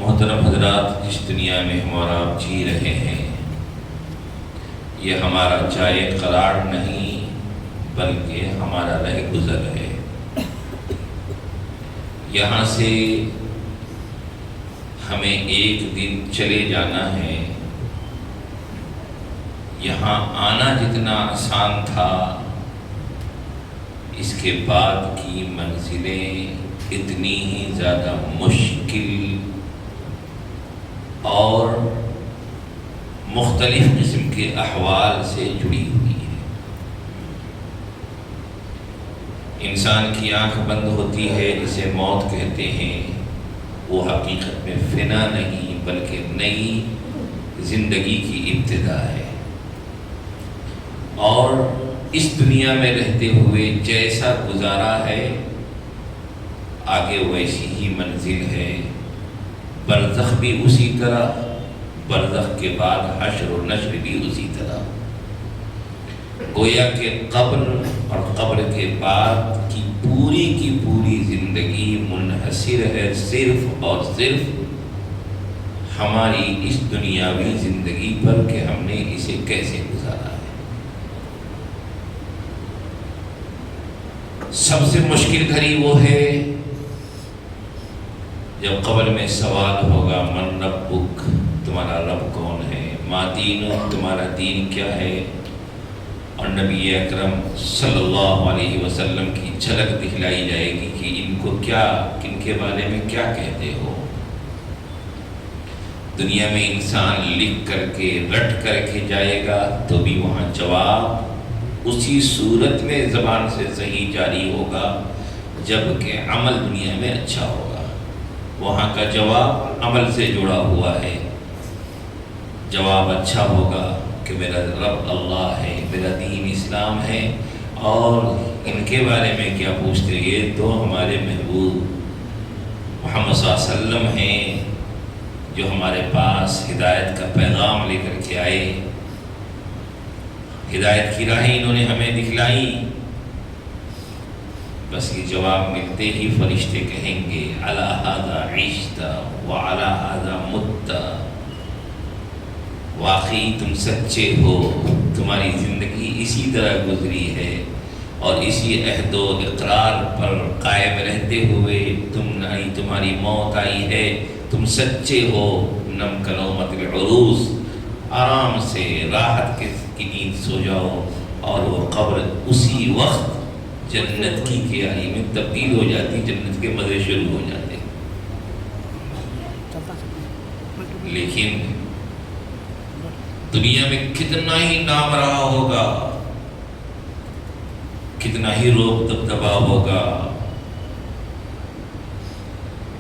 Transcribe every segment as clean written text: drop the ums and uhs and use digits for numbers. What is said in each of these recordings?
محترم حضرات، جس دنیا میں ہم اور آپ جی رہے ہیں یہ ہمارا جائے قرار نہیں بلکہ ہمارا رہ گزر ہے۔ یہاں سے ہمیں ایک دن چلے جانا ہے۔ یہاں آنا جتنا آسان تھا، اس کے بعد کی منزلیں اتنی ہی زیادہ مشکل اور مختلف قسم کے احوال سے جڑی ہوئی ہے۔ انسان کی آنکھ بند ہوتی ہے، جسے موت کہتے ہیں، وہ حقیقت میں فنا نہیں بلکہ نئی زندگی کی ابتدا ہے۔ اور اس دنیا میں رہتے ہوئے جیسا گزارا ہے آگے ویسی ہی منزل ہے۔ برزخ بھی اسی طرح، برزخ کے بعد حشر و نشر بھی اسی طرح۔ گویا کہ قبر اور قبر کے بعد کی پوری زندگی منحصر ہے صرف اور صرف ہماری اس دنیاوی زندگی پر کہ ہم نے اسے کیسے گزارا ہے۔ سب سے مشکل گھڑی وہ ہے جب قبر میں سوال ہوگا، من ربک، تمہارا رب کون ہے، ما دینک، تمہارا دین کیا ہے، اور نبی اکرم صلی اللہ علیہ وسلم کی جھلک دکھلائی جائے گی کہ ان کو کیا، کن کے بارے میں کیا کہتے ہو۔ دنیا میں انسان لکھ کر کے رٹ کر کے جائے گا تو بھی وہاں جواب اسی صورت میں زبان سے صحیح جاری ہوگا جبکہ عمل دنیا میں اچھا ہوگا۔ وہاں کا جواب عمل سے جڑا ہوا ہے۔ جواب اچھا ہوگا کہ میرا رب اللہ ہے، میرا دین اسلام ہے، اور ان کے بارے میں کیا پوچھتے، یہ تو ہمارے محبوب محمد صلی اللہ علیہ وسلم ہیں جو ہمارے پاس ہدایت کا پیغام لے کر کے آئے، ہدایت کی راہیں انہوں نے ہمیں دکھلائی۔ بس یہ جواب ملتے ہی فرشتے کہیں گے علی ھذا عشت وعلی ھذا مت، واقعی تم سچے ہو، تمہاری زندگی اسی طرح گزری ہے اور اسی عہد و اقرار پر قائم رہتے ہوئے تمہاری موت آئی ہے، تم سچے ہو۔ نم کنومت العروس، آرام سے راحت کی نیند سو جاؤ، اور وہ قبر اسی وقت جنت کی کیاری میں تبدیل ہو جاتی، جنت کے مزے شروع ہو جاتے۔ لیکن دنیا میں کتنا ہی نام رہا ہوگا، کتنا ہی روب دبدبا ہوگا،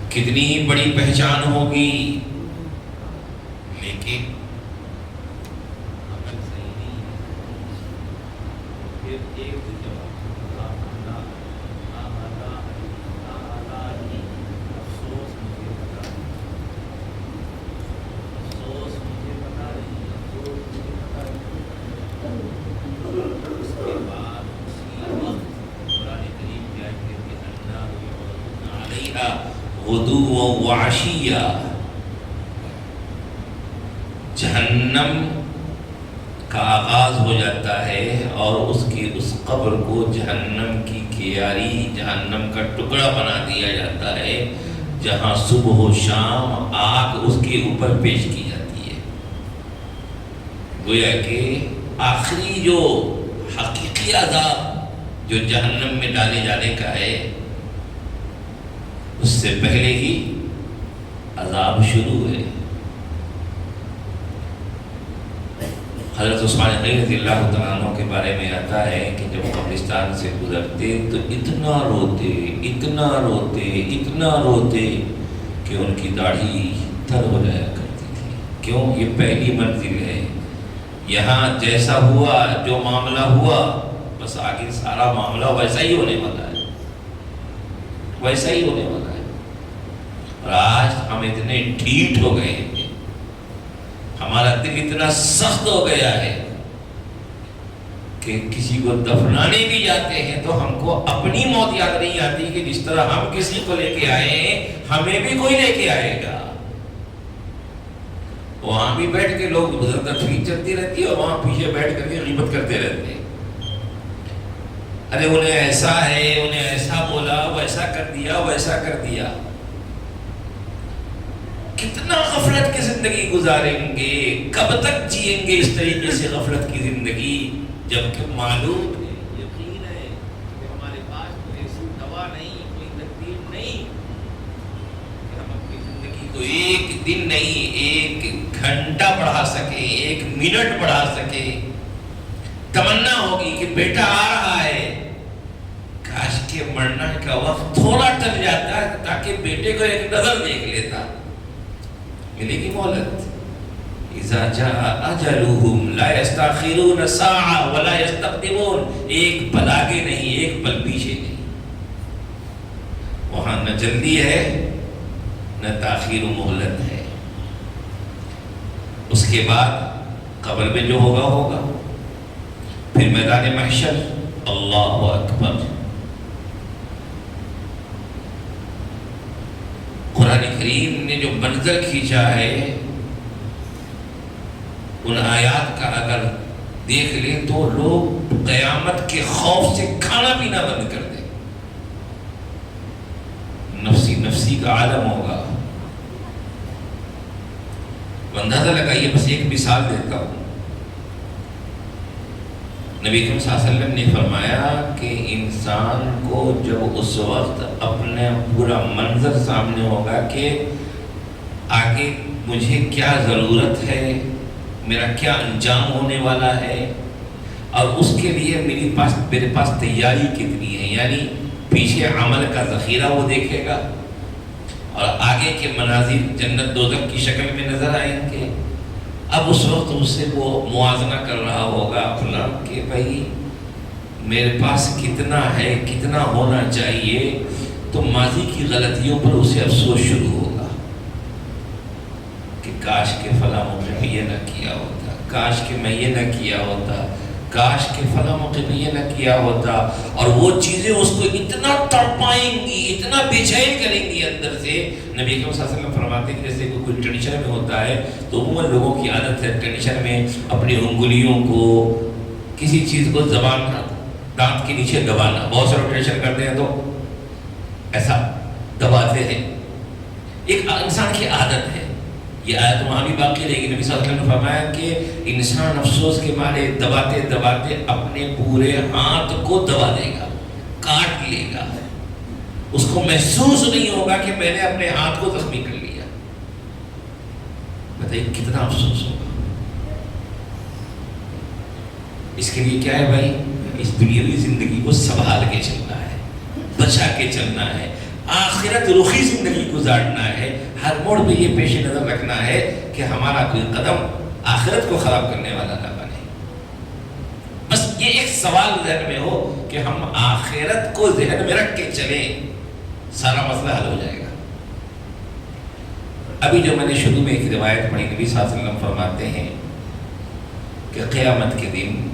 کتنی ہی بڑی پہچان ہوگی، لیکن عمل صحیح نہیں ہے۔ پھر ایک غدوا وعشیا، جہنم کا آغاز ہو جاتا ہے اور اس قبر کو جہنم کی کیاری، جہنم کا ٹکڑا بنا دیا جاتا ہے، جہاں صبح و شام آگ اس کے اوپر پیش کی جاتی ہے۔ گویا کہ آخری جو حقیقی عذاب جو جہنم میں ڈالے جانے کا ہے، اس سے پہلے ہی عذاب شروع ہے۔ حضرت عثمان غنی رضی اللہ تعالیٰ عنہ کے بارے میں آتا ہے کہ جب قبرستان سے گزرتے تو اتنا روتے کہ ان کی داڑھی تر ہو جایا کرتی تھی۔ کیوں؟ یہ پہلی منزل ہے، یہاں جیسا ہوا، جو معاملہ ہوا، بس آگے سارا معاملہ ویسا ہی ہونے والا ہے، ویسا ہی ہونے والا ہے۔ اور آج ہم اتنے ڈھیٹ ہو گئے ہیں، ہمارا دل اتنا سخت ہو گیا ہے کہ کسی کو دفنانے بھی جاتے ہیں تو ہم کو اپنی موت یاد نہیں آتی کہ جس طرح ہم کسی کو لے کے آئے ہیں ہمیں بھی کوئی لے کے آئے گا۔ وہاں بھی بیٹھ کے لوگ ادھر تفریح چلتی رہتی ہے اور وہاں پیچھے بیٹھ کر کے غیبت کرتے رہتے ہیں. ارے انہیں ایسا ہے، انہیں ایسا بولا، ویسا کر دیا، ویسا کر دیا. کتنا غفلت کی زندگی گزاریں گے، کب تک جئیں گے اس طریقے سے غفلت کی زندگی، جبکہ معلوم ہے، یقین ہے کہ ہمارے پاس کوئی ایسی دوا نہیں، کوئی تدبیر نہیں کہ ہم اپنی زندگی کو ایک دن نہیں، ایک گھنٹہ بڑھا سکے، ایک منٹ بڑھا سکے. تمنا ہوگی کہ بیٹا آ رہا ہے، کاش کے مرنا کا وقت تھوڑا ٹل جاتا تاکہ بیٹے کو ایک نظر دیکھ لیتا. ملے گی مہلت. اذا جاء اجلهم لا يستاخرون ساعة ولا يستقدمون. ایک پل آگے نہیں، ایک پل پیچھے نہیں. وہاں نہ جلدی ہے نہ تاخیر و مہلت ہے. اس کے بعد قبر میں جو ہوگا ہوگا، پھر میدان محشر. اللہ اکبر. قرآن کریم نے جو منظر کھینچا ہے، ان آیات کا اگر دیکھ لیں تو لوگ قیامت کے خوف سے کھانا پینا بند کر دیں. نفسی نفسی کا عالم ہوگا. اندازہ لگائیے، بس ایک مثال دیتا ہوں. نبی کریم صلی اللہ علیہ وسلم نے فرمایا کہ انسان کو جب اس وقت اپنے پورا منظر سامنے ہوگا کہ آگے مجھے کیا ضرورت ہے، میرا کیا انجام ہونے والا ہے، اور اس کے لیے میرے پاس تیاری کتنی ہے، یعنی پیچھے عمل کا ذخیرہ وہ دیکھے گا اور آگے کے مناظر جنت دوزخ کی شکل میں نظر آئیں گے. اب اس وقت اس سے وہ موازنہ کر رہا ہوگا اپنا کہ بھائی میرے پاس کتنا ہے، کتنا ہونا چاہیے. تو ماضی کی غلطیوں پر اسے افسوس شروع ہوگا کہ کاش کہ فلاں موقع پہ یہ نہ کیا ہوتا، کاش کہ میں یہ نہ کیا ہوتا، کاش کہ فلاں موقع پہ یہ نہ کیا ہوتا. اور وہ چیزیں اس کو اتنا تڑپائیں گی، اتنا بے چین کریں گی اندر سے. نبی اکرم صلی اللہ علیہ وسلم فرماتے ہیں جیسے کوئی ٹینشن میں ہوتا ہے تو عموماً لوگوں کی عادت ہے ٹینشن میں اپنی انگلیوں کو، کسی چیز کو زبان دانت کے نیچے دبانا. بہت سارے ٹینشن کرتے ہیں تو ایسا دباتے ہیں. ایک انسان کی عادت ہے. یہ آیت وہاں بھی باقی رہے گی. نبی صلی اللہ علیہ وسلم نے فرمایا کہ انسان افسوس کے مارے دباتے دباتے اپنے پورے ہاتھ کو دبا دے گا، کاٹ لے گا. اس کو محسوس نہیں ہوگا کہ میں نے اپنے ہاتھ کو زخمی کر لیا. بتائیے کتنا افسوس ہوگا. اس کے لیے کیا ہے بھائی؟ اس دنیاوی زندگی کو سنبھال کے چلنا ہے، بچا کے چلنا ہے، آخرت رخی زندگی گزارنا ہے. ہر موڑ پہ یہ پیش نظر رکھنا ہے کہ ہمارا کوئی قدم آخرت کو خراب کرنے والا نہ بنے. بس یہ ایک سوال ذہن میں ہو کہ ہم آخرت کو ذہن میں رکھ کے چلیں، سارا مسئلہ حل ہو جائے گا. ابھی جو میں نے شروع میں ایک روایت پڑھی، نبی صلی اللہ علیہ وسلم فرماتے ہیں کہ قیامت کے دن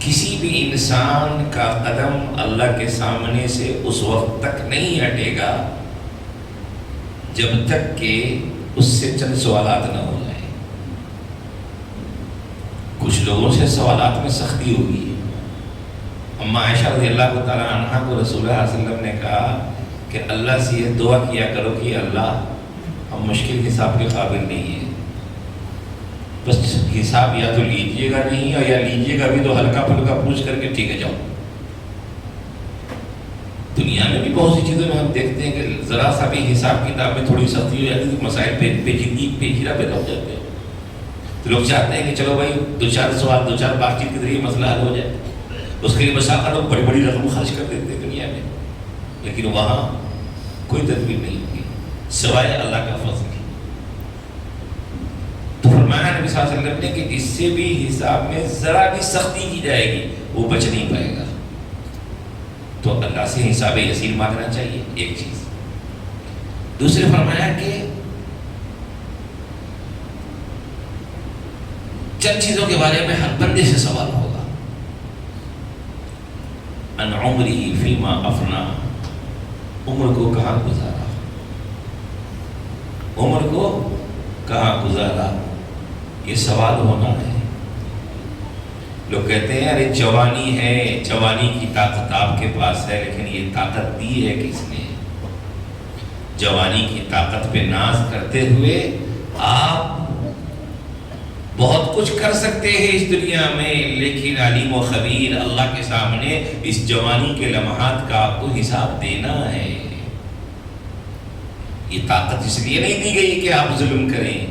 کسی بھی انسان کا قدم اللہ کے سامنے سے اس وقت تک نہیں ہٹے گا جب تک کہ اس سے چند سوالات نہ ہو جائیں. کچھ لوگوں سے سوالات میں سختی ہوگی. اما عائشہ رضی اللہ تعالیٰ عنہ کو رسول اللہ صلی اللہ علیہ وسلم نے کہا کہ اللہ سے یہ دعا کیا کرو کہ اللہ ہم مشکل حساب کے قابل نہیں ہیں، بس حساب یا تو لیجئے گا نہیں اور یا لیجئے گا بھی تو ہلکا پھلکا پوچھ کر کے ٹھیک ہے جاؤ. دنیا میں بھی بہت سی چیزوں میں ہم دیکھتے ہیں کہ ذرا سا بھی حساب کتاب میں تھوڑی سختی ہو جاتی ہے، مسائل پیچیدگی پیچیدہ پیدا ہو جاتے ہیں. تو لوگ چاہتے ہیں کہ چلو بھائی دو چار سوال، دو چار بات چیت کے ذریعے مسئلہ حل ہو جائے. اس کے لیے بساخا لوگ بڑی بڑی رقم خرچ کر دیتے ہیں دنیا میں، لیکن وہاں کوئی تدبیر نہیں ہوگی سوائے اللہ کا فضل. تو فرمایا نبی صلی اللہ علیہ وسلم نے کہ جس سے بھی حساب میں ذرا بھی سختی کی جائے گی وہ بچ نہیں پائے گا. تو اللہ سے حساب یسیر مانگنا چاہیے، ایک چیز. دوسرے فرمایا کہ چند چیزوں کے بارے میں ہر بندے سے سوال ہوگا. ان عمری فیما افنا، عمر کو کہاں گزارا، عمر کو کہاں گزارا، یہ سوال ہونا ہے۔ لوگ کہتے ہیں ارے جوانی ہے، جوانی کی طاقت آپ کے پاس ہے، لیکن یہ طاقت دی ہے کس نے؟ جوانی کی طاقت پہ ناز کرتے ہوئے آپ بہت کچھ کر سکتے ہیں اس دنیا میں، لیکن علیم و خبیر اللہ کے سامنے اس جوانی کے لمحات کا آپ کو حساب دینا ہے۔ یہ طاقت اس لیے نہیں دی گئی کہ آپ ظلم کریں،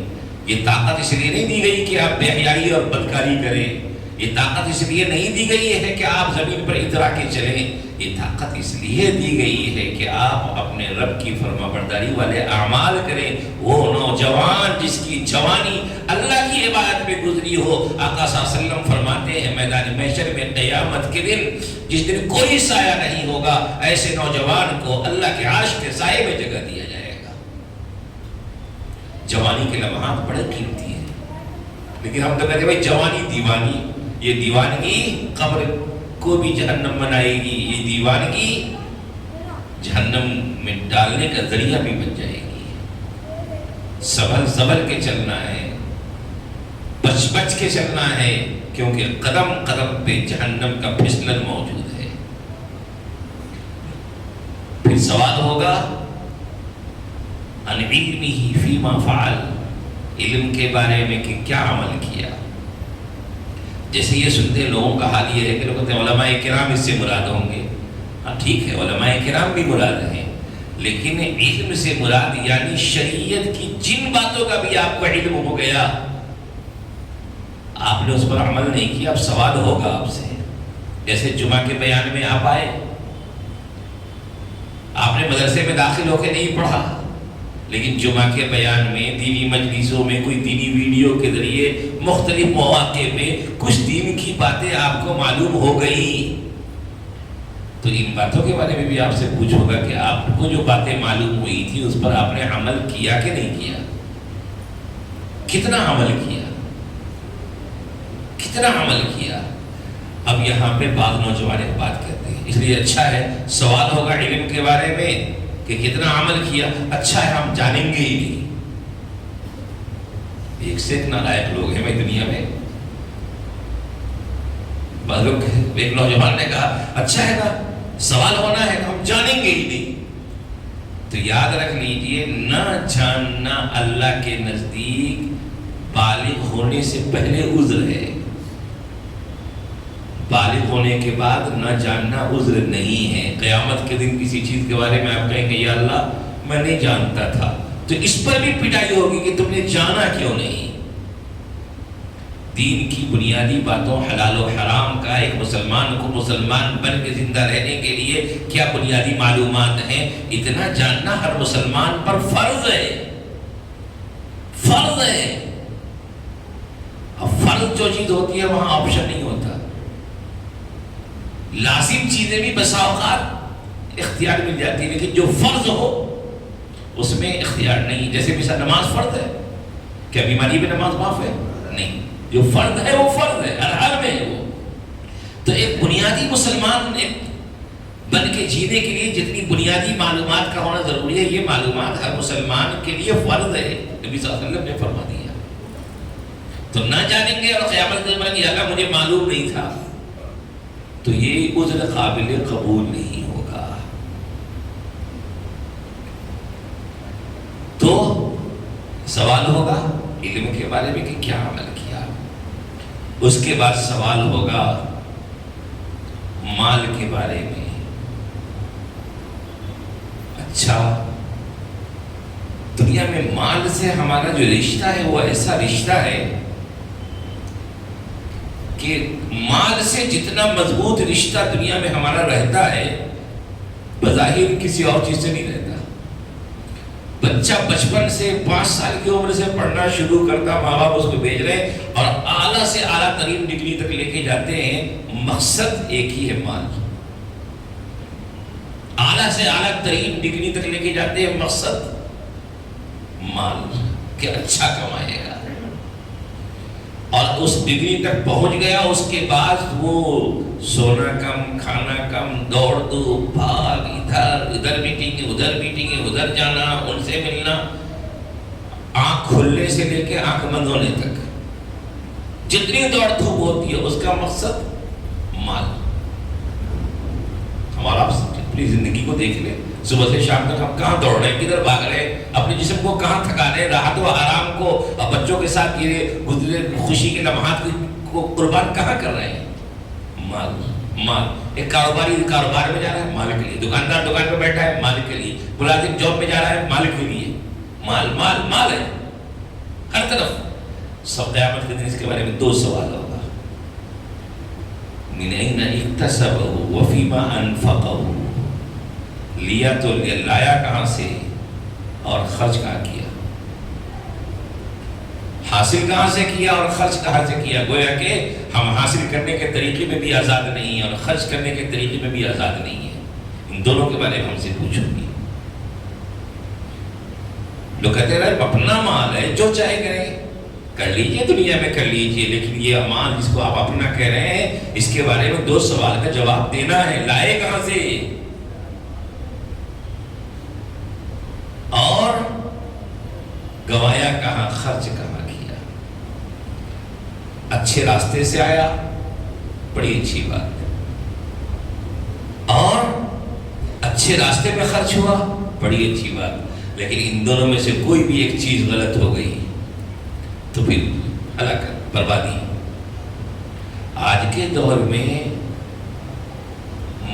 یہ طاقت اس لیے نہیں دی گئی کہ آپ بے حیائی اور بدکاری کریں، یہ طاقت اس لیے نہیں دی گئی ہے کہ آپ زمین پر اترا کے چلیں، یہ طاقت اس لیے دی گئی ہے کہ آپ اپنے رب کی فرما برداری والے اعمال کریں۔ وہ نوجوان جس کی جوانی اللہ کی عبادت میں گزری ہو، آقا صلی اللہ علیہ وسلم فرماتے ہیں میدان محشر میں قیامت کے دن جس دن کوئی سایہ نہیں ہوگا، ایسے نوجوان کو اللہ کے عرش کے سائے میں جگہ دیا جائے گا۔ جوانی کے لمحات بڑے قیمتی ہیں، لیکن ہم تو کہتے ہیں بھائی جوانی دیوانی، یہ دیوانگی قبر کو بھی جہنم بنائے گی، یہ دیوانگی جہنم میں ڈالنے کا ذریعہ بھی بن جائے گی۔ سنبھل کے چلنا ہے، بچ کے چلنا ہے، کیونکہ قدم قدم پہ جہنم کا پھسلن موجود ہے۔ پھر سوال ہوگا عن علمہ فیما فعل، علم کے بارے میں کہ کیا عمل کیا۔ جیسے یہ سنتے لوگوں کا حال یہ ہے کہ لوگ کہتے ہیں علماء کرام اس سے مراد ہوں گے۔ ہاں ٹھیک ہے، علماء کرام بھی مراد ہیں، لیکن علم سے مراد یعنی شریعت کی جن باتوں کا بھی آپ کو علم ہو گیا، آپ نے اس پر عمل نہیں کیا، اب سوال ہوگا آپ سے۔ جیسے جمعہ کے بیان میں آپ آئے، آپ نے مدرسے میں داخل ہو کے نہیں پڑھا، لیکن جمعہ کے بیان میں، دینی مجلسوں میں، کوئی دینی ویڈیو کے ذریعے مختلف مواقع میں کچھ دین کی باتیں آپ کو معلوم ہو گئی، تو ان باتوں کے بارے میں بھی آپ سے پوچھ ہوگا کہ آپ کو جو باتیں معلوم ہوئی تھی اس پر آپ نے عمل کیا کہ نہیں کیا، کتنا عمل کیا، کتنا عمل کیا۔ اب یہاں پہ بعض نوجوان ایک بات کہتے ہیں، اس لیے اچھا ہے سوال ہوگا علم کے بارے میں کہ کتنا عمل کیا، اچھا ہے ہم جانیں گے ہی نہیں۔ ایک سے ایک نالائق لوگ ہیں دنیا میں۔ بعض لوگ، ایک نوجوان نے کہا اچھا ہے نا سوال ہونا ہے ہم جانیں گے ہی نہیں۔ تو یاد رکھ لیجئے، نہ جاننا اللہ کے نزدیک بالغ ہونے سے پہلے عذر ہے، بالغ ہونے کے بعد نہ جاننا عذر نہیں ہے۔ قیامت کے دن کسی چیز کے بارے میں آپ کہیں گے یا اللہ میں نہیں جانتا تھا، تو اس پر بھی پٹائی ہوگی کہ تم نے جانا کیوں نہیں۔ دین کی بنیادی باتوں، حلال و حرام کا ایک مسلمان کو مسلمان بن کے زندہ رہنے کے لیے کیا بنیادی معلومات ہیں، اتنا جاننا ہر مسلمان پر فرض ہے، فرض ہے۔ اب فرض جو چیز ہوتی ہے وہاں آپشن نہیں ہوتا، لازم چیزیں بھی بسا اوقات اختیار مل جاتی ہے، لیکن جو فرض ہو اس میں اختیار نہیں۔ جیسے مثلا نماز فرض ہے، کیا بیماری میں نماز معاف ہے؟ نہیں، جو فرض ہے وہ فرض ہے، ہر حال میں ہے وہ۔ تو ایک بنیادی مسلمان بن کے جینے کے لیے جتنی بنیادی معلومات کا ہونا ضروری ہے، یہ معلومات ہر مسلمان کے لیے فرض ہے، نبی صلی اللہ علیہ وسلم نے فرما دیا۔ تو نہ جانیں گے اور قیامت کے دن یا اللہ مجھے معلوم نہیں تھا، تو یہ عذر قابل قبول نہیں ہوگا۔ تو سوال ہوگا علم کے بارے میں کہ کیا عمل کیا، اس کے بعد سوال ہوگا مال کے بارے میں۔ اچھا، دنیا میں مال سے ہمارا جو رشتہ ہے وہ ایسا رشتہ ہے کہ مال سے جتنا مضبوط رشتہ دنیا میں ہمارا رہتا ہے، بظاہر کسی اور چیز سے نہیں رہتا۔ بچہ بچپن سے 5 سال کی عمر سے پڑھنا شروع کرتا، ماں باپ اس کو بھیج رہے ہیں اور اعلیٰ سے اعلیٰ ترین ڈگری تک لے کے جاتے ہیں، مقصد ایک ہی ہے مال۔ اعلیٰ سے اعلیٰ ترین ڈگری تک لے کے جاتے ہیں، مقصد مال کہ اچھا کمائے گا، اور اس ڈگری تک پہنچ گیا، اس کے بعد وہ سونا کم، کھانا کم، دوڑ دو بھاگ، ادھر میٹنگ ادھر میٹنگ ادھر جانا، ان سے ملنا، آنکھ کھلنے سے لے کے آنکھ بند ہونے تک جتنی دوڑ دھوپ ہوتی ہے اس کا مقصد مال. ہمارا آپ اپنی زندگی کو دیکھ لیں, صبح سے شام تک ہم کہاں دوڑ رہے ہیں, کدھر بھاگ رہے ہیں, اپنے جسم کو کہاں تھکا رہے ہیں, راحت و آرام کو اور بچوں کے ساتھ یہ گزرے خوشی کے لمحات کو قربان کہاں کر رہے ہیں؟ مال. مال. ایک کاروباری کاروبار میں جا رہا ہے مال کے لیے, دکاندار دکان پہ بیٹھا ہے مال کے لیے, ملازم جاب میں جا رہا ہے مال کے لیے. مال مال مال ہے ہر طرف. سب قیامت کے دن اس کے بارے میں 2 سوال ہوگا, من این اکتسبہ وفیما انفقہ, لیا تو لایا کہاں سے اور خرچ کہاں کیا, حاصل کہاں سے کیا اور خرچ کہاں سے کیا. گویا کہ ہم حاصل کرنے کے طریقے میں بھی آزاد نہیں ہیں اور خرچ کرنے کے طریقے میں بھی آزاد نہیں ہیں. ان دونوں کے بارے میں ہم سے پوچھوں گی. لوگ کہتے ہیں اپنا مال ہے جو چاہے کریں, کر لیجئے دنیا میں کر لیجئے, لیکن یہ مال جس کو آپ اپنا کہہ رہے ہیں اس کے بارے میں 2 سوال کا جواب دینا ہے. لائے کہاں سے اور گوایا کہاں, خرچ کہاں کیا. اچھے راستے سے آیا, بڑی اچھی بات ہے, اور اچھے راستے میں خرچ ہوا, بڑی اچھی بات. لیکن ان دونوں میں سے کوئی بھی ایک چیز غلط ہو گئی تو پھر ہلاکت, بربادی. آج کے دور میں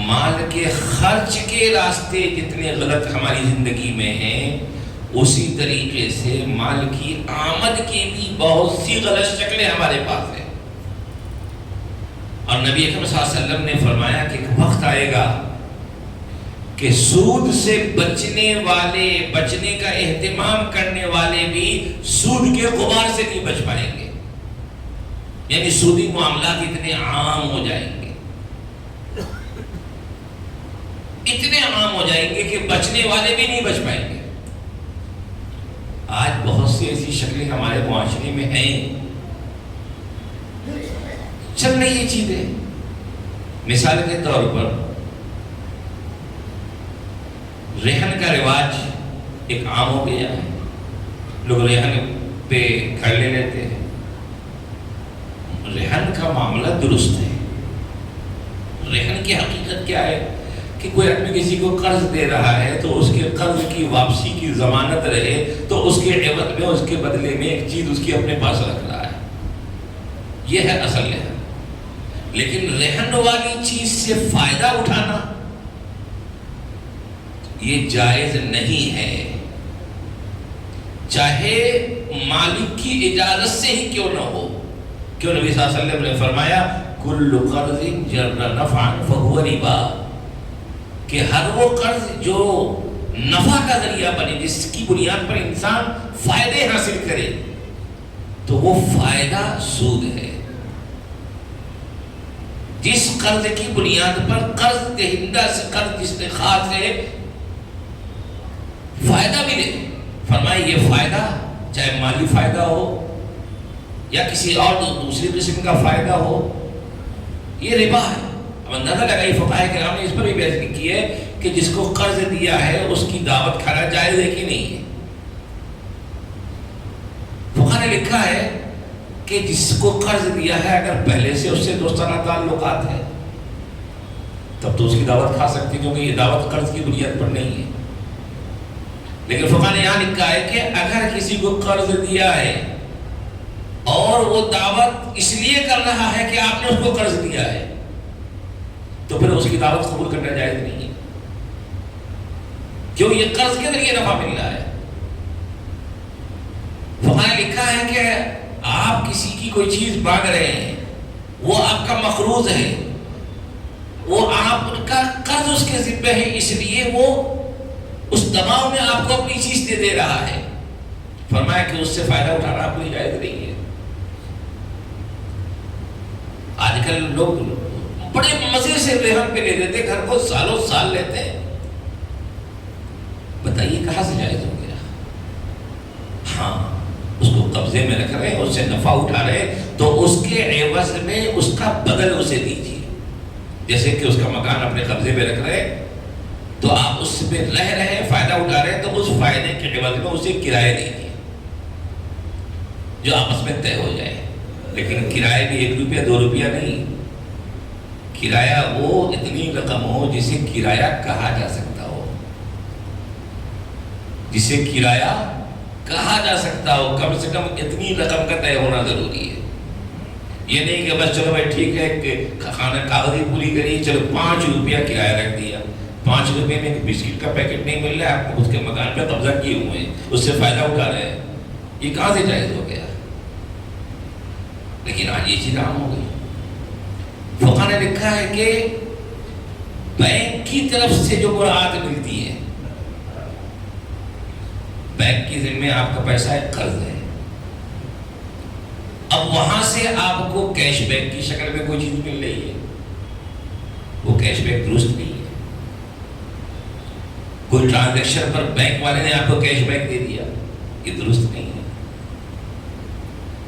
مال کے خرچ کے راستے جتنے غلط ہماری زندگی میں ہیں, اسی طریقے سے مال کی آمد کی بھی بہت سی غلط شکلیں ہمارے پاس ہیں. اور نبی اکرم صلی اللہ علیہ وسلم نے فرمایا کہ ایک وقت آئے گا کہ سود سے بچنے کا اہتمام کرنے والے بھی سود کے غبار سے نہیں بچ پائیں گے. یعنی سودی معاملات اتنے عام ہو جائیں گے, اتنے عام ہو جائیں گے کہ بچنے والے بھی نہیں بچ پائیں گے. آج بہت سی ایسی شکلیں ہمارے معاشرے میں ہیں, چل رہی یہ چیزیں. مثال کے طور پر رہن کا رواج ایک عام ہو گیا ہے. لوگ رہن پہ گھر لے لیتے ہیں. رہن کا معاملہ درست ہے. رہن کی حقیقت کیا ہے کہ کوئی آدمی کسی کو قرض دے رہا ہے تو اس کے قرض کی واپسی کی ضمانت رہے, تو اس کے عوض میں, اس کے بدلے میں ایک چیز اس کی اپنے پاس رکھ رہا ہے. یہ ہے اصل رہن. لیکن رہن والی چیز سے فائدہ اٹھانا یہ جائز نہیں ہے, چاہے مالک کی اجازت سے ہی کیوں نہ ہو. کیوں نبی صلی اللہ علیہ وسلم نے فرمایا کل قرض جر نفعا فهو ربا, کہ ہر وہ قرض جو نفع کا ذریعہ بنے, جس کی بنیاد پر انسان فائدے حاصل کرے, تو وہ فائدہ سود ہے. جس قرض کی بنیاد پر قرض دہندہ سے قرض استخراج سے فائدہ ملے, فرمائے یہ فائدہ چاہے مالی فائدہ ہو یا کسی اور دوسری قسم کا فائدہ ہو, یہ ربا ہے. اب اندازہ لگائی فقہاء کرام نے اس پر بھی بحث کی ہے کہ جس کو قرض دیا ہے اس کی دعوت کھانا جائز ہے کہ نہیں ہے. فقہاء نے لکھا ہے کہ جس کو قرض دیا ہے اگر پہلے سے اس سے دوستانہ تعلقات ہے تب تو اس کی دعوت کھا سکتی, کیونکہ یہ دعوت قرض کی بنیاد پر نہیں ہے. لیکن فقہاء نے یہاں لکھا ہے کہ اگر کسی کو قرض دیا ہے اور وہ دعوت اس لیے کر رہا ہے کہ آپ نے اس کو قرض دیا ہے, تو پھر اس کی دعوت قبول کرنا جائز نہیں ہے, کیوں یہ قرض کے ذریعے نفع مل رہا ہے. فقہاء نے لکھا ہے کہ آپ کسی کی کوئی چیز مانگ رہے ہیں, وہ آپ کا مقروض ہے, وہ آپ کا قرض اس کے ذمہ ہے, اس لیے وہ اس دباؤ میں آپ کو اپنی چیز دے رہا ہے. فرمایا کہ اس سے فائدہ اٹھانا آپ کو جائز نہیں ہے. آج کل لوگ بڑے مزے سے رہن پہ لے لیتے, گھر کو سالوں سال لیتے ہیں. بتائیے کہاں سے جائز ہو گیا؟ ہاں, اس کو قبضے میں رکھ رہے ہیں, اس سے نفع اٹھا رہے ہیں, تو اس کے عوض میں اس کا بدل اسے دیجیے. جیسے کہ اس کا مکان اپنے قبضے میں رکھ رہے ہیں تو آپ اس پہ رہ رہے ہیں, فائدہ اٹھا رہے ہیں, تو اس فائدے کے عوض میں اسے کرایہ دیجیے. جو آپس میں طے ہو جائے. لیکن کرایہ بھی 1 روپیہ 2 روپیہ نہیں، کرایہ وہ اتنی رقم ہو جسے کرایہ کہا جا سکتا ہو، جسے کرایہ کہا جا سکتا ہو. کم سے کم اتنی رقم کا طے ہونا ضروری ہے. یہ نہیں کہ بس چلو بھائی ٹھیک ہے کہ کھانا کاغذی پوری کری، چلو 5 روپیہ کرایہ رکھ دیا. 5 روپے میں ایک بسکٹ کا پیکٹ نہیں مل رہا ہے، آپ کو اس کے مکان پہ قبضہ کیے ہوئے ہیں، اس سے فائدہ اٹھا رہے ہیں. یہ کہاں سے جائز ہو گیا؟ لیکن آج یہ چیز عام ہو گئی. فقہ نے لکھا ہے کہ بینک کی طرف سے جو مراعات ملتی ہے، بینک کی ذمہ آپ کا پیسہ ایک قرض ہے، اب وہاں سے آپ کو کیش بیک کی شکل میں کوئی چیز مل رہی ہے، وہ کیش بیک درست نہیں ہے. کوئی ٹرانزیکشن پر بینک والے نے آپ کو کیش بیک دے دیا، یہ درست نہیں ہے.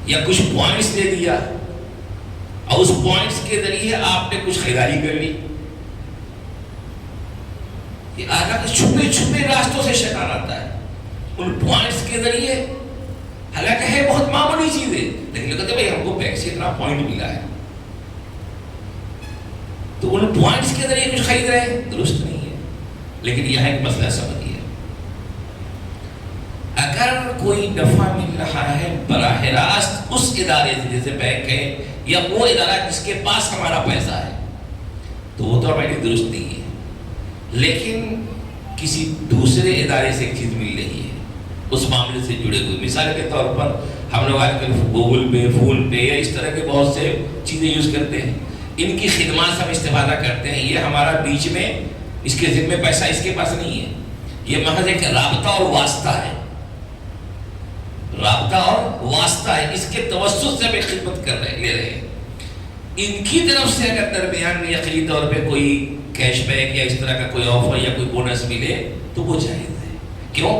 یا کچھ پوائنٹس دے دیا اور اس پوائنٹس کے ذریعے آپ نے کچھ خریداری کر لی، یہ آگے چھپے چھپے راستوں سے شیطان آتا ہے ان پوائنٹس کے ذریعے. حالانکہ ہے بہت معمولی چیز ہے، لیکن کہتے ہیں بھائی ہم کو بینک سے اتنا پوائنٹ ملا ہے، تو ان پوائنٹس کے ذریعے کچھ خرید رہے ہیں، درست نہیں ہے. لیکن یہ ایک مسئلہ سمجھیے، اگر کوئی نفع مل رہا ہے براہ راست اس ادارے سے جیسے بینک ہے یا وہ ادارہ جس کے پاس ہمارا پیسہ ہے، تو وہ تو ہمارے لیے درست نہیں ہے. لیکن کسی دوسرے ادارے سے ایک چیز مل رہی ہے اس معاملے سے جڑے ہوئے، مثال کے طور پر ہم لوگ آج کل گوگل پے، فون پے یا اس طرح کے بہت سے چیزیں یوز کرتے ہیں، ان کی خدمات سے ہم استفادہ کرتے ہیں. یہ ہمارا بیچ میں اس کے ذمہ پیسہ اس کے پاس نہیں ہے، یہ محض ایک رابطہ اور واسطہ ہے، رابطہ اور واسطہ ہے. اس کے توسط سے ہم ایک خدمت کر رہے لے رہے ہیں. ان کی طرف سے اگر درمیان میں یقینی طور پہ کوئی کیش بیک یا اس طرح کا کوئی آفر یا کوئی بونس ملے تو وہ جائز ہے. کیوں؟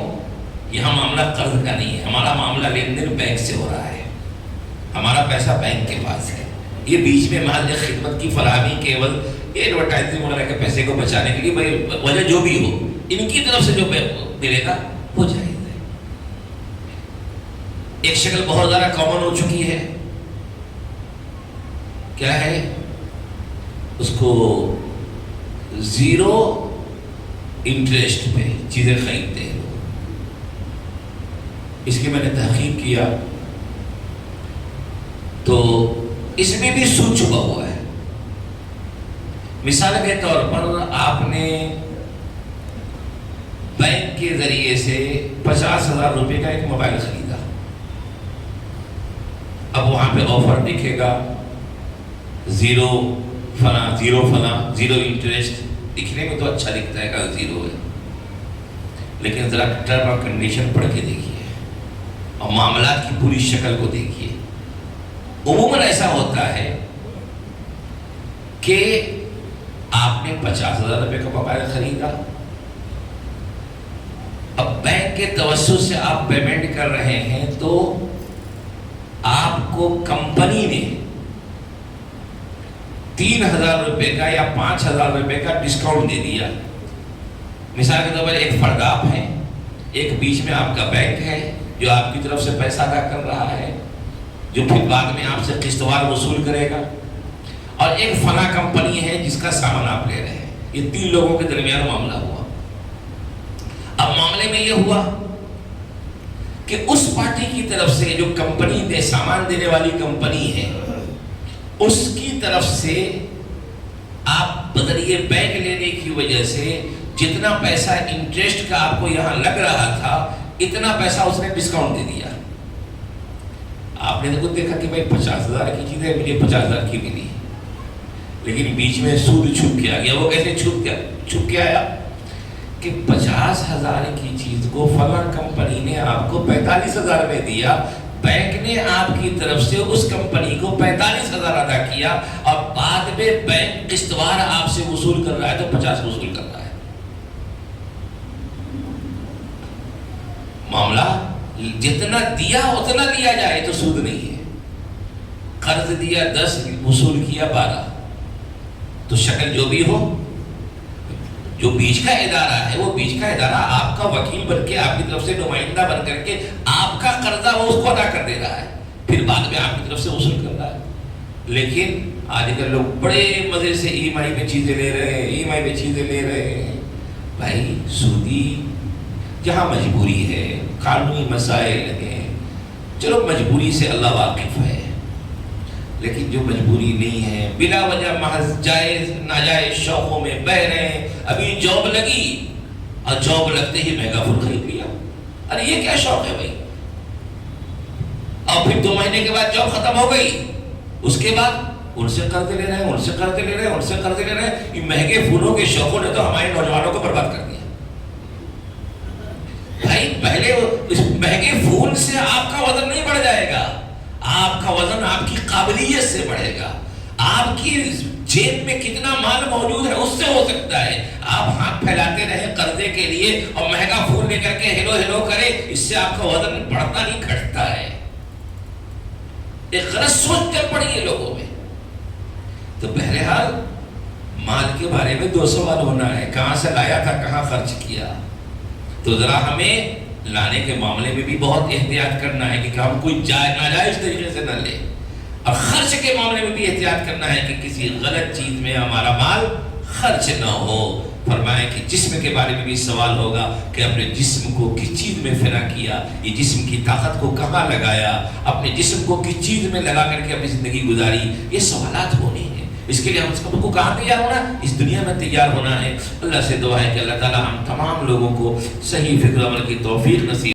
یہاں معاملہ قرض کا نہیں ہے، ہمارا معاملہ لین دین بینک سے ہو رہا ہے، ہمارا پیسہ بینک کے پاس ہے. یہ بیچ میں محض خدمت کی فراہمی کیول ایڈورٹائزنگ وغیرہ کے پیسے کو بچانے کے لیے بھائی وجہ جو بھی ہو، ان کی طرف سے جو ملے گا وہ جائز ہے. ایک شکل بہت زیادہ کامن ہو چکی ہے، کیا ہے؟ اس کو زیرو انٹرسٹ پہ چیزیں خریدتے ہیں. اس کی میں نے تحقیق کیا تو اس میں بھی سود چھپا ہوا ہے. مثال کے طور پر آپ نے بینک کے ذریعے سے 50,000 روپے کا ایک موبائل خریدا. اب وہاں پہ آفر دکھے گا زیرو فلاں زیرو انٹرسٹ. دکھنے میں تو اچھا دکھتا ہے کہ زیرو ہے، لیکن ذرا ٹرم اور کنڈیشن پڑھ کے دیکھیے اور معاملات کی پوری شکل کو دیکھیے. عموماً ایسا ہوتا ہے کہ آپ نے 50,000 روپے کا موبائل خریدا، اب بینک کے توسط سے آپ پیمنٹ کر رہے ہیں تو آپ کو کمپنی نے 3,000 روپے کا یا 5,000 روپے کا ڈسکاؤنٹ دے دیا. مثال کے طور پر ایک فرداب ہے، ایک بیچ میں آپ کا بینک ہے جو آپ کی طرف سے پیسہ ادا کر رہا ہے، جو پھر بعد میں آپ سے قسط وار وصول کرے گا، اور ایک فلاں کمپنی ہے جس کا سامان آپ لے رہے ہیں. یہ 3 لوگوں کے درمیان معاملہ ہوا. اب معاملے میں یہ ہوا کہ اس پارٹی کی طرف سے جو کمپنی دے سامان دینے والی کمپنی ہے، اس کی طرف سے آپ بذریعے بینک لینے کی وجہ سے جتنا پیسہ انٹرسٹ کا آپ کو یہاں لگ رہا تھا اتنا پیسہ اس نے ڈسکاؤنٹ دے دیا. آپ نے تو دیکھا کہ بھائی 50,000 کی چیز ہے، مجھے 50,000 کی ملی، لیکن بیچ میں سود چھپ کے آ گیا. وہ کیسے چھپ کے آیا کہ 50,000 کی چیز کو فلاں کمپنی نے آپ کو 45,000 میں دیا، بینک نے آپ کی طرف سے اس کمپنی کو 45,000 ادا کیا، اور بعد میں بینک قسط وار آپ سے وصول کر رہا ہے تو 50 وصول کر رہا ہے. معاملہ جتنا دیا اتنا لیا جائے تو سود نہیں ہے. قرض دیا 10 وصول کیا 12، تو شکل جو بھی ہو، جو بیچ کا ادارہ ہے وہ بیچ کا ادارہ آپ کا وکیل بن کے، آپ کی طرف سے نمائندہ بن کر کے آپ کا قرضہ وہ اس کو ادا کر دے رہا ہے. پھر بعد میں آپ کی طرف سے وصول کر رہا ہے. لیکن آج کل لوگ بڑے مزے سے ای ایم آئی پہ چیزیں لے رہے ہیں، ای ایم آئی پہ چیزیں لے رہے ہیں. بھائی سودی جہاں مجبوری ہے، قانونی مسائل ہیں، چلو مجبوری سے اللہ واقف ہے، لیکن جو مجبوری نہیں ہے، بلا وجہ محض جائز ناجائز شوقوں میں بہ رہے ہیں. ابھی جاب لگی اور جاب لگتے ہی مہنگا فون خرید لیا. ارے یہ کیا شوق ہے بھائی؟ اور پھر 2 مہینے کے بعد جاب ختم ہو گئی، اس کے بعد ان سے قرضے لے رہے ہیں، ان سے قرضے لے رہے ہیں، ان سے قرضے لے رہے ہیں. یہ مہنگے پھولوں کے شوقوں نے تو ہمارے نوجوانوں کو برباد کر دیا. بھائی پہلے اس مہنگے پھول سے آپ کا وزن نہیں بڑھ جائے گا، آپ کا وزن آپ کی قابلیت سے بڑھے گا. آپ کی جیب میں کتنا مال موجود ہے اس سے ہو سکتا ہے. آپ ہاتھ پھیلاتے رہے قرضے کے لیے اور مہنگا پھول لے کر کے ہیلو ہیلو کرے، اس سے آپ کا وزن بڑھتا نہیں گھٹتا ہے. ایک غلط سوچ چل پڑی ہے لوگوں میں. تو بہرحال مال کے بارے میں 2 سوال ہونا ہے، کہاں سے لایا تھا، کہاں خرچ کیا. تو ذرا ہمیں لانے کے معاملے میں بھی بہت احتیاط کرنا ہے کہ ہم کوئی ناجائز طریقے سے نہ لیں، اور خرچ کے معاملے میں بھی احتیاط کرنا ہے کہ کسی غلط چیز میں ہمارا مال خرچ نہ ہو. فرمایا کہ جسم کے بارے میں بھی سوال ہوگا کہ اپنے جسم کو کس چیز میں فنا کیا، یہ جسم کی طاقت کو کہاں لگایا، اپنے جسم کو کس چیز میں لگا کر کے اپنی زندگی گزاری. یہ سوالات ہونے ہیں. اس کے لیے ہم سب کو کہاں تیار ہونا ہے؟ اس دنیا میں تیار ہونا ہے. اللہ سے دعا ہے کہ اللہ تعالی ہم تمام لوگوں کو صحیح فکر عمل کی توفیق نصیب